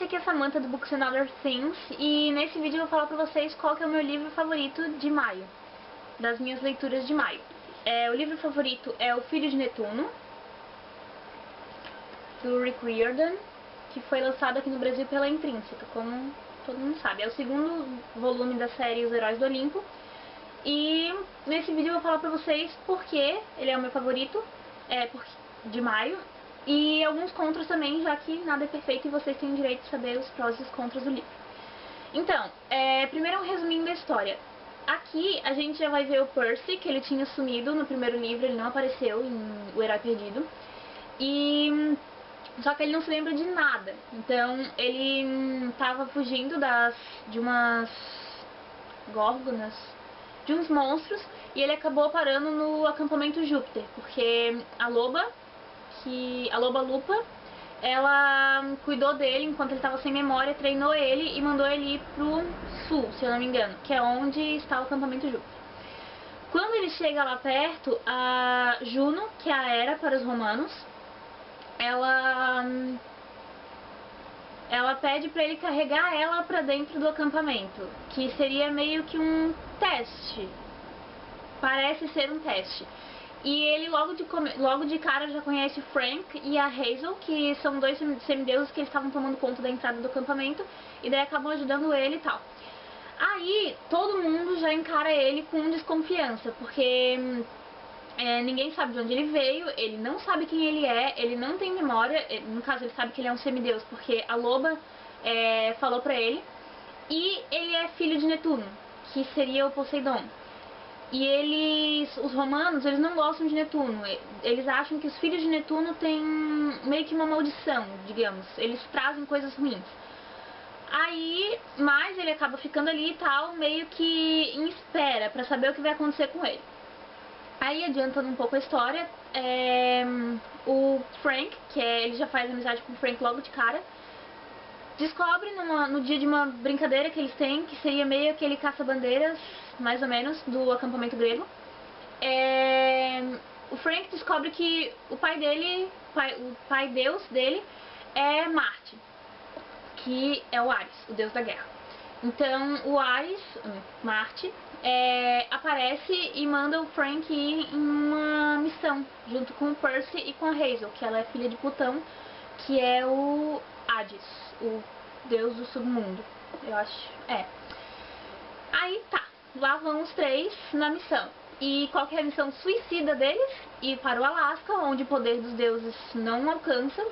aqui é a Samantha do Books and Other Things e nesse vídeo eu vou falar pra vocês qual que é o meu livro favorito de maio, das minhas leituras de maio. O livro favorito é O Filho de Netuno, do Rick Riordan, que foi lançado aqui no Brasil pela Intrínseca, como todo mundo sabe. É o segundo volume da série Os Heróis do Olimpo. E nesse vídeo eu vou falar pra vocês por que ele é o meu favorito de maio. E alguns contras também, já que nada é perfeito e vocês têm o direito de saber os prós e os contras do livro. Então, primeiro um resuminho da história. Aqui a gente já vai ver o Percy, que ele tinha sumido no primeiro livro, ele não apareceu em O Herói Perdido. Só que ele não se lembra de nada. Então ele estava fugindo de umas górgonas, de uns monstros, e ele acabou parando no acampamento Júpiter, porque a loba Lupa, ela cuidou dele enquanto ele estava sem memória, treinou ele e mandou ele ir pro sul, se eu não me engano, que é onde está o acampamento Júpiter. Quando ele chega lá perto, a Juno, que é a Hera para os romanos, ela pede para ele carregar ela para dentro do acampamento, que seria meio que um teste. Parece ser um teste. E ele logo de cara já conhece o Frank e a Hazel, que são dois semideuses que eles estavam tomando conta da entrada do acampamento, e daí acabam ajudando ele e tal. Aí todo mundo já encara ele com desconfiança, porque ninguém sabe de onde ele veio, ele não sabe quem ele não tem memória, no caso ele sabe que ele é um semideus porque a loba falou pra ele, e ele é filho de Netuno, que seria o Poseidon. E os romanos, eles não gostam de Netuno, eles acham que os filhos de Netuno têm meio que uma maldição, digamos, eles trazem coisas ruins. Aí, mas ele acaba ficando ali e tal, meio que em espera pra saber o que vai acontecer com ele. Aí, adiantando um pouco a história, o Frank, ele já faz amizade com o Frank logo de cara, descobre no dia de uma brincadeira que eles têm, que seria meio aquele caça-bandeiras, mais ou menos, do acampamento grego. O Frank descobre que o pai deus dele é Marte, que é o Ares, o deus da guerra. Então o Ares, Marte, aparece e manda o Frank ir em uma missão, junto com o Percy e com a Hazel, que ela é filha de Plutão, que é o Hades, o deus do submundo, eu acho. Aí tá, lá vão os três na missão. E qual que é a missão suicida deles? Ir para o Alasca, onde o poder dos deuses não alcança,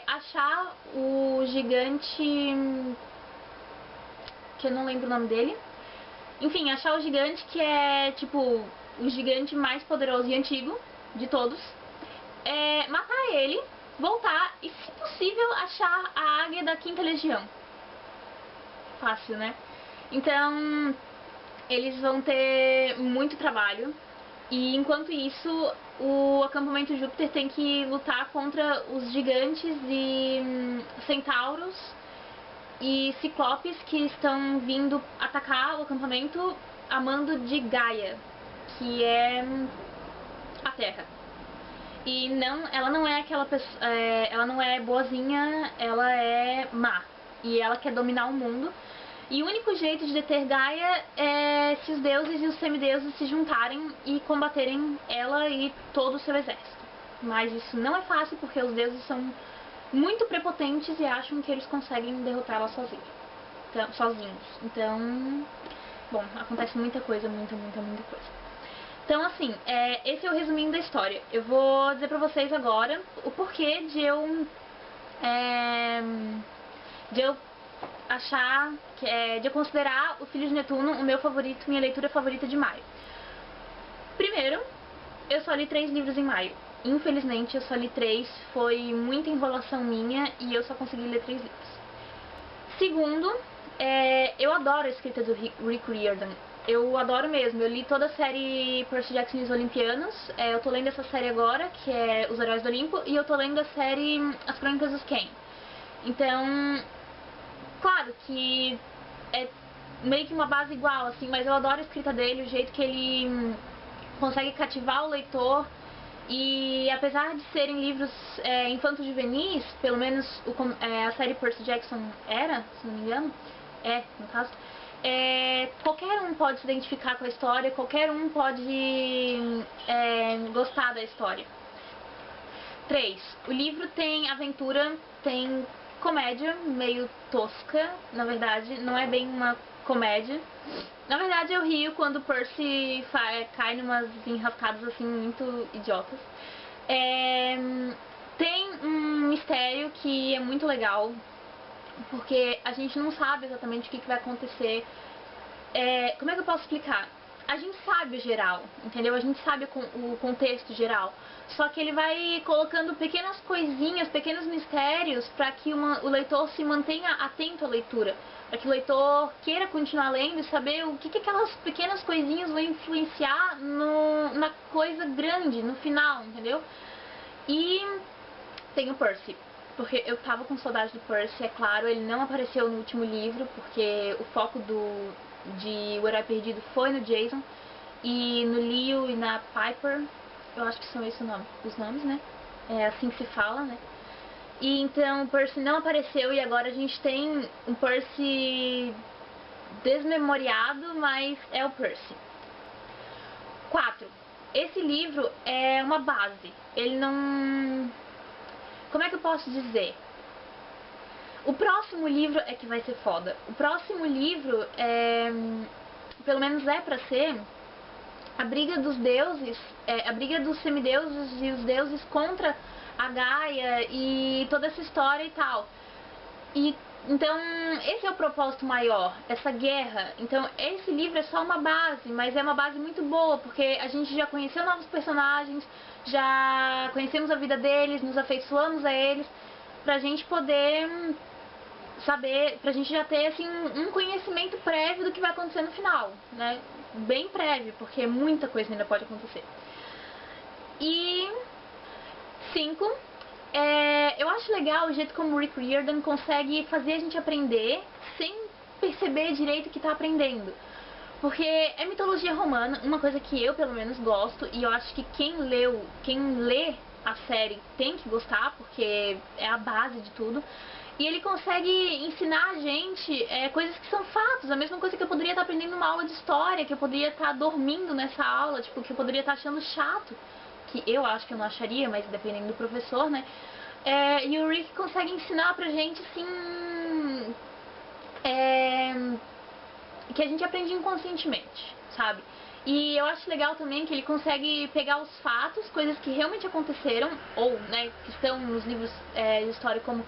achar o gigante, que eu não lembro o nome dele. Enfim, achar o gigante que é tipo o gigante mais poderoso e antigo de todos, matar ele, voltar e, se possível, achar a águia da Quinta Legião. Fácil, né? Então, eles vão ter muito trabalho. E enquanto isso, o acampamento Júpiter tem que lutar contra os gigantes e centauros e ciclopes que estão vindo atacar o acampamento a mando de Gaia, que é a Terra. E ela não é aquela pessoa, ela não é boazinha, ela é má. E ela quer dominar o mundo. E o único jeito de deter Gaia é se os deuses e os semideuses se juntarem e combaterem ela e todo o seu exército. Mas isso não é fácil porque os deuses são muito prepotentes e acham que eles conseguem derrotar ela sozinhos. Então, bom, acontece muita coisa, muita coisa. Então, assim, esse é o resuminho da história. Eu vou dizer pra vocês agora o porquê de eu achar, de eu considerar O Filho de Netuno o meu favorito, minha leitura favorita de maio. Primeiro, eu só li 3 livros em maio. Infelizmente, eu só li 3, foi muita enrolação minha e eu só consegui ler 3 livros. Segundo, eu adoro a escrita do Rick Riordan. Eu adoro mesmo, eu li toda a série Percy Jackson e os Olimpianos, eu tô lendo essa série agora, que é Os Heróis do Olimpo, e eu tô lendo a série As Crônicas dos Kane. Então, claro que é meio que uma base igual, assim, mas eu adoro a escrita dele, o jeito que ele consegue cativar o leitor E apesar de serem livros infanto-juvenis, pelo menos a série Percy Jackson era, se não me engano, no caso, qualquer um pode se identificar com a história, qualquer um pode gostar da história. 3. O livro tem aventura, tem comédia, meio tosca, na verdade, não é bem uma comédia. Na verdade eu rio quando o Percy cai numas enrascadas assim muito idiotas. Tem um mistério que é muito legal, porque a gente não sabe exatamente o que vai acontecer. Como é que eu posso explicar? A gente sabe o geral, entendeu? A gente sabe o contexto geral. Só que ele vai colocando pequenas coisinhas, pequenos mistérios para que o leitor se mantenha atento à leitura. Para que o leitor queira continuar lendo e saber o que aquelas pequenas coisinhas vão influenciar na coisa grande, no final, entendeu? E tem o Percy. Porque eu tava com saudade do Percy, é claro, ele não apareceu no último livro, porque o foco de O Herói Perdido foi no Jason, e no Leo e na Piper, eu acho que são esses os nomes, né? É assim que se fala, né? E então o Percy não apareceu e agora a gente tem um Percy desmemoriado, mas é o Percy. 4. Esse livro é uma base, ele não... Como é que eu posso dizer? O próximo livro é que vai ser foda. O próximo livro pelo menos é pra ser a briga dos deuses, a briga dos semideuses e os deuses contra a Gaia e toda essa história e tal. Então, esse é o propósito maior, essa guerra. Então, esse livro é só uma base, mas é uma base muito boa, porque a gente já conheceu novos personagens, já conhecemos a vida deles, nos afeiçoamos a eles, pra gente poder saber, pra gente já ter assim um conhecimento prévio do que vai acontecer no final, né? Bem prévio, porque muita coisa ainda pode acontecer. E 5, eu acho legal o jeito como o Rick Riordan consegue fazer a gente aprender sem perceber direito que tá aprendendo. Porque é mitologia romana, uma coisa que eu pelo menos gosto, e eu acho que quem lê a série tem que gostar, porque é a base de tudo. E ele consegue ensinar a gente coisas que são fatos, a mesma coisa que eu poderia estar aprendendo numa aula de história, que eu poderia estar dormindo nessa aula, tipo, que eu poderia estar achando chato, que eu acho que eu não acharia, mas dependendo do professor, né? E o Rick consegue ensinar pra gente, assim, que a gente aprende inconscientemente, sabe? E eu acho legal também que ele consegue pegar os fatos, coisas que realmente aconteceram, ou, né, que estão nos livros de história como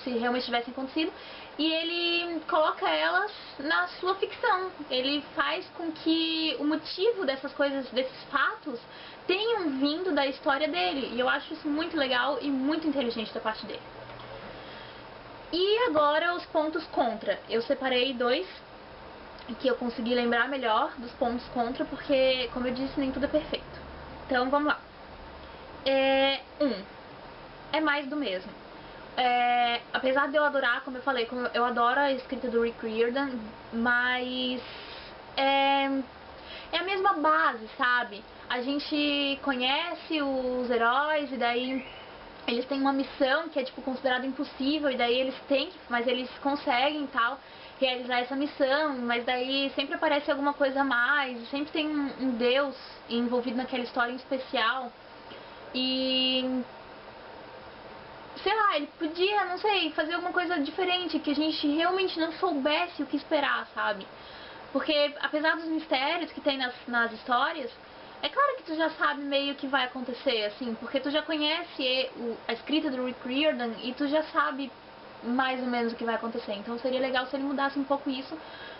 se realmente tivessem acontecido, e ele coloca elas na sua ficção. Ele faz com que o motivo dessas coisas, desses fatos, tenham vindo da história dele. E eu acho isso muito legal e muito inteligente da parte dele. E agora os pontos contra. Eu separei 2 que eu consegui lembrar melhor dos pontos contra, porque, como eu disse, nem tudo é perfeito. Então, vamos lá. 1. É mais do mesmo. Apesar de eu adorar, como eu falei, eu adoro a escrita do Rick Riordan, mas é a mesma base, sabe? A gente conhece os heróis e daí eles têm uma missão que é tipo considerada impossível e daí mas eles conseguem tal realizar essa missão, mas daí sempre aparece alguma coisa a mais, sempre tem um deus envolvido naquela história em especial. E sei lá, ele podia, não sei, fazer alguma coisa diferente, que a gente realmente não soubesse o que esperar, sabe? Porque apesar dos mistérios que tem nas histórias, é claro que tu já sabe meio que vai acontecer, assim, porque tu já conhece a escrita do Rick Riordan e tu já sabe mais ou menos o que vai acontecer. Então seria legal se ele mudasse um pouco isso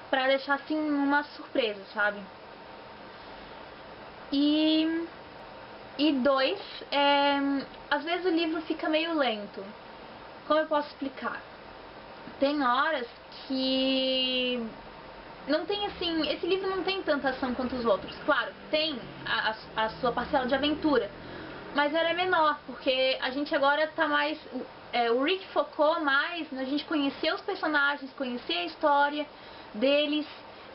pra deixar, assim, uma surpresa, sabe? E 2, às vezes o livro fica meio lento. Como eu posso explicar? Tem horas que não tem assim, esse livro não tem tanta ação quanto os outros. Claro, tem a sua parcela de aventura, mas ela é menor, porque a gente agora tá mais... o Rick focou mais na gente conhecer os personagens, conhecer a história deles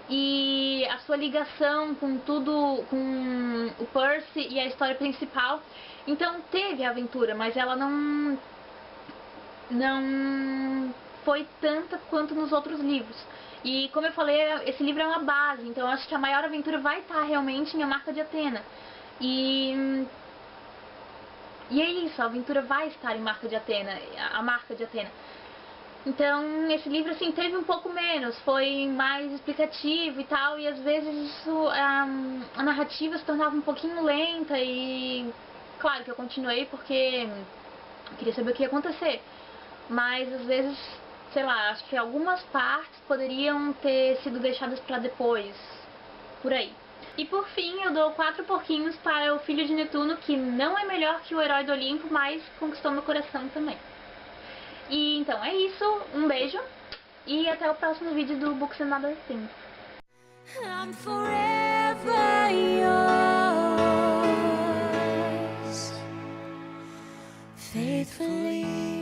e a sua ligação com tudo, com o Percy e a história principal. Então teve aventura, mas ela não foi tanta quanto nos outros livros. E como eu falei, esse livro é uma base, então eu acho que a maior aventura vai estar realmente em A Marca de Atena. E é isso, a aventura vai estar em Marca de Atena, a Marca de Atena. Então, esse livro, assim, teve um pouco menos, foi mais explicativo e tal, e às vezes isso, a narrativa se tornava um pouquinho lenta e... Claro que eu continuei porque queria saber o que ia acontecer, mas às vezes, sei lá, acho que algumas partes poderiam ter sido deixadas pra depois, por aí. E por fim, eu dou 4 porquinhos para o Filho de Netuno, que não é melhor que o Herói do Olimpo, mas conquistou meu coração também. E então é isso, um beijo e até o próximo vídeo do Books and Other Things. I'm forever yours, faithfully.